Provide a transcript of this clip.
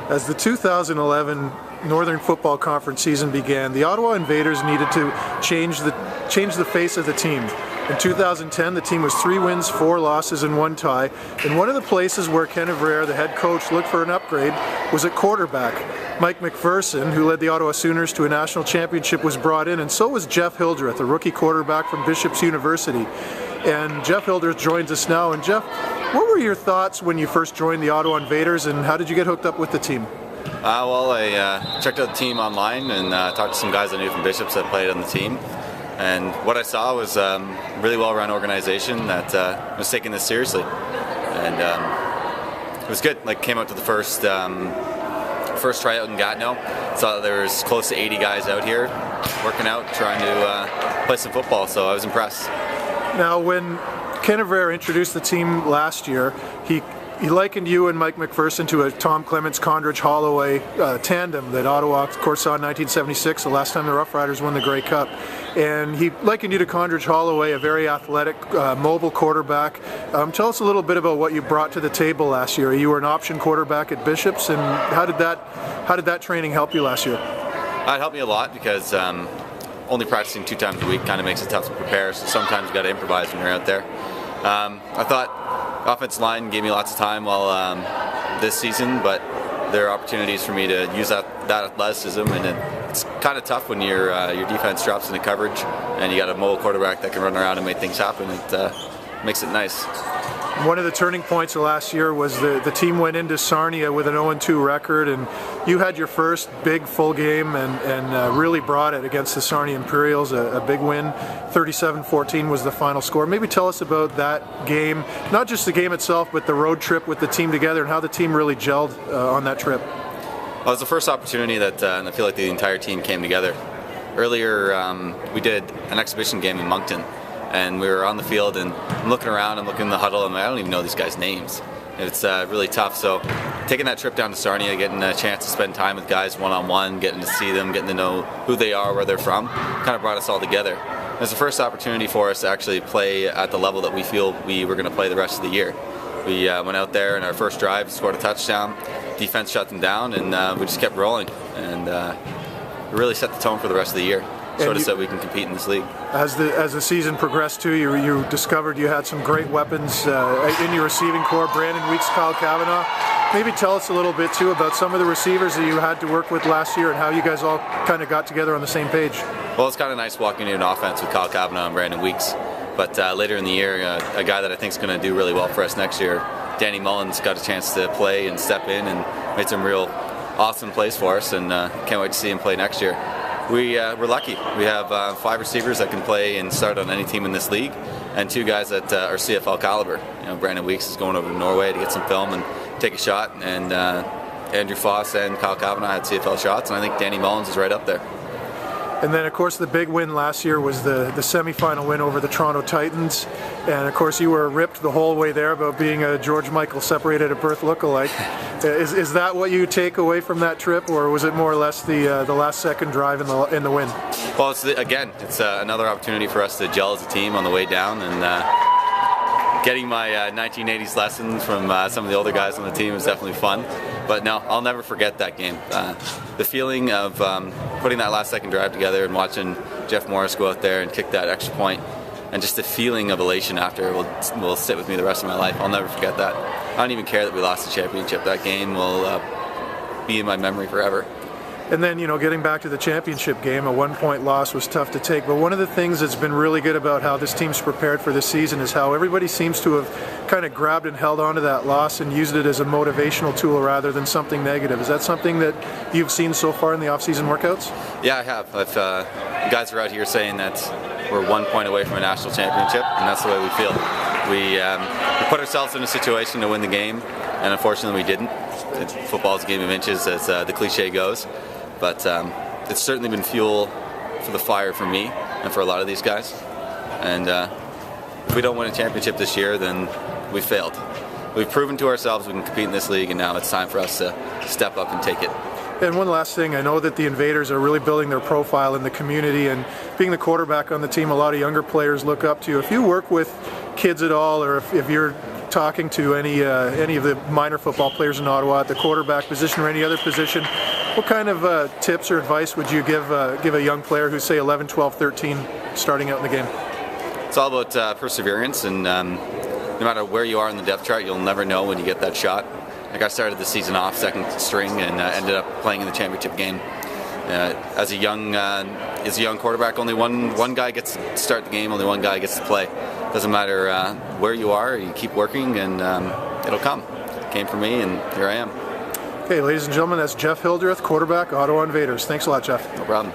As the 2011 Northern Football Conference season began, the Ottawa Invaders needed to change the face of the team. In 2010, the team was 3 wins, 4 losses, and 1 tie. And one of the places where Ken Evrer, the head coach, looked for an upgrade was at quarterback. Mike McPherson, who led the Ottawa Sooners to a national championship, was brought in, and so was Jeff Hildreth, a rookie quarterback from Bishop's University. And Jeff Hildreth joins us now. And Jeff, what were your thoughts when you first joined the Ottawa Invaders, and how did you get hooked up with the team? I checked out the team online and talked to some guys I knew from Bishop's that played on the team. And what I saw was a really well-run organization that was taking this seriously. And it was good. Came out to the first tryout in Gatineau. Saw that there was close to 80 guys out here working out, trying to play some football, so I was impressed. Now, when Ken Evrer introduced the team last year, he likened you and Mike McPherson to a Tom Clements, Condridge, Holloway tandem that Ottawa, of course, saw in 1976, the last time the Rough Riders won the Grey Cup. And he likened you to Condridge Holloway, a very athletic, mobile quarterback. Tell us a little bit about what you brought to the table last year. You were an option quarterback at Bishop's, and how did that training help you last year? It helped me a lot because only practicing 2 times a week kind of makes it tough to prepare, so sometimes you got to improvise when you're out there. I thought offensive line gave me lots of time while this season, but there are opportunities for me to use that athleticism, and it's kind of tough when your defense drops into coverage and you got a mobile quarterback that can run around and make things happen. It makes it nice. One of the turning points of last year was the team went into Sarnia with an 0-2 record, and you had your first big full game and really brought it against the Sarnia Imperials, a big win. 37-14 was the final score. Maybe tell us about that game, not just the game itself, but the road trip with the team together and how the team really gelled on that trip. Well, it was the first opportunity that I feel like the entire team came together. Earlier, we did an exhibition game in Moncton, and we were on the field, and I'm looking around, I'm looking in the huddle, and I don't even know these guys' names. It's really tough. So taking that trip down to Sarnia, getting a chance to spend time with guys one-on-one, getting to see them, getting to know who they are, where they're from, kind of brought us all together. It was the first opportunity for us to actually play at the level that we feel we were going to play the rest of the year. We went out there in our first drive, scored a touchdown, defense shut them down, and we just kept rolling. And it really set the tone for the rest of the year. Sort of so we can compete in this league. As the season progressed too, you discovered you had some great weapons in your receiving core. Brandon Weeks, Kyle Kavanaugh. Maybe tell us a little bit too about some of the receivers that you had to work with last year and how you guys all kind of got together on the same page. Well, it's kind of nice walking into an offense with Kyle Kavanaugh and Brandon Weeks. But later in the year, a guy that I think is going to do really well for us next year, Danny Mullins, got a chance to play and step in and made some real awesome plays for us, and can't wait to see him play next year. We're lucky. We have 5 receivers that can play and start on any team in this league, and 2 guys that are CFL caliber. Brandon Weeks is going over to Norway to get some film and take a shot, and Andrew Foss and Kyle Kavanaugh had CFL shots, and I think Danny Mullins is right up there. And then, of course, the big win last year was the semifinal win over the Toronto Titans. And, of course, you were ripped the whole way there about being a George Michael separated at birth lookalike. Is that what you take away from that trip, or was it more or less the last-second drive in the win? Well, it's another opportunity for us to gel as a team on the way down, and getting my 1980s lessons from some of the older guys on the team was definitely fun. But no, I'll never forget that game. The feeling of putting that last-second drive together and watching Jeff Morris go out there and kick that extra point, and just the feeling of elation after will sit with me the rest of my life. I'll never forget that. I don't even care that we lost the championship. That game will be in my memory forever. And then, getting back to the championship game, a 1-point loss was tough to take. But one of the things that's been really good about how this team's prepared for this season is how everybody seems to have kind of grabbed and held onto that loss and used it as a motivational tool rather than something negative. Is that something that you've seen so far in the off-season workouts? Yeah, I have. Guys are out here saying that we're 1 point away from a national championship, and that's the way we feel. We put ourselves in a situation to win the game, and unfortunately we didn't. Football's a game of inches, as the cliche goes. But it's certainly been fuel for the fire for me and for a lot of these guys. And if we don't win a championship this year, then we failed. We've proven to ourselves we can compete in this league, and now it's time for us to step up and take it. And one last thing, I know that the Invaders are really building their profile in the community, and being the quarterback on the team, a lot of younger players look up to you. If you work with kids at all, or if you're talking to any of the minor football players in Ottawa at the quarterback position or any other position, what kind of tips or advice would you give a young player who's, say, 11, 12, 13, starting out in the game? It's all about perseverance, and no matter where you are in the depth chart, you'll never know when you get that shot. Like, I started the season off second string and ended up playing in the championship game. As a young quarterback, only one guy gets to start the game, only one guy gets to play. Doesn't matter where you are, you keep working and it'll come. It came for me and here I am. Okay, ladies and gentlemen, that's Jeff Hildreth, quarterback, Ottawa Invaders. Thanks a lot, Jeff. No problem.